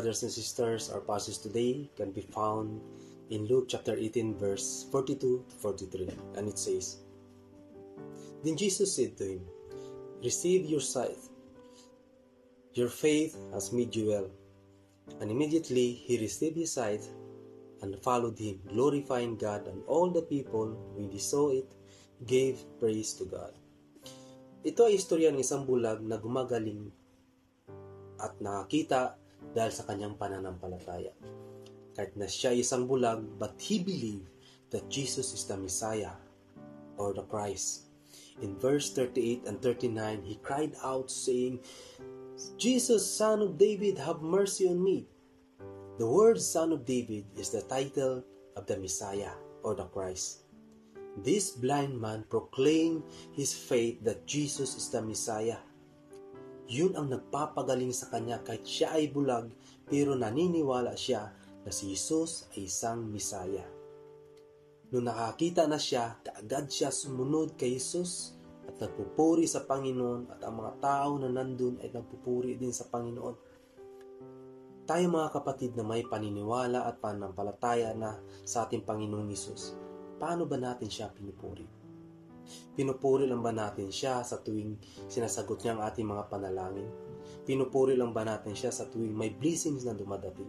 brothers and sisters, our passage today can be found in Luke chapter 18, verse 42 to 43, and it says, Then Jesus said to him, Receive your sight. Your faith has made you well. And immediately he received his sight and followed him, glorifying God, and all the people, when they saw it, gave praise to God. Ito ay istorya ng isang bulag na gumagaling at nakakita dahil sa kanyang pananampalataya. Kahit na siya ay isang bulag, but he believed that Jesus is the Messiah or the Christ. In verse 38 and 39, he cried out saying, Jesus, Son of David, have mercy on me. The word Son of David is the title of the Messiah or the Christ. This blind man proclaimed his faith that Jesus is the Messiah. Yun ang nagpapagaling sa kanya kahit siya ay bulag, pero naniniwala siya na si Jesus ay isang Messiah. Nung nakakita na siya, kaagad siya sumunod kay Jesus at nagpupuri sa Panginoon, at ang mga tao na nandun ay nagpupuri din sa Panginoon. Tayo mga kapatid na may paniniwala at pananampalataya na sa ating Panginoong Jesus, paano ba natin siya pinupuri? Pinupuri lang ba natin siya sa tuwing sinasagot niya ang ating mga panalangin? Pinupuri lang ba natin siya sa tuwing may blessings na dumadating?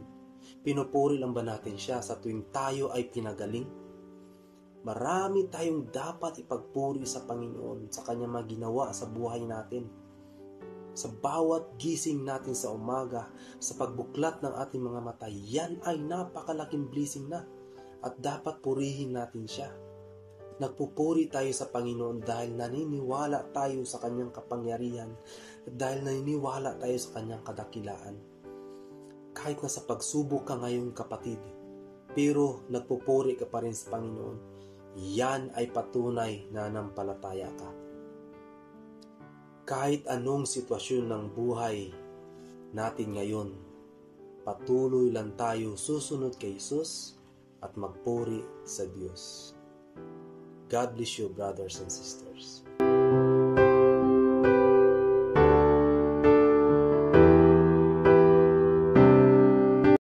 Pinupuri lang ba natin siya sa tuwing tayo ay pinagaling? Marami tayong dapat ipagpuri sa Panginoon sa kanyang mga ginawa sa buhay natin. Sa bawat gising natin sa umaga, sa pagbuklat ng ating mga mata, yan ay napakalaking blessing na. At dapat purihin natin siya. Nagpupuri tayo sa Panginoon dahil naniniwala tayo sa kanyang kapangyarihan at dahil naniniwala tayo sa kanyang kadakilaan. Kahit na sa pagsubok ka ngayon kapatid, pero nagpupuri ka pa rin sa Panginoon, yan ay patunay na nanampalataya ka. Kahit anong sitwasyon ng buhay natin ngayon, patuloy lang tayo susunod kay Jesus at magpuri sa Diyos. God bless you, brothers and sisters.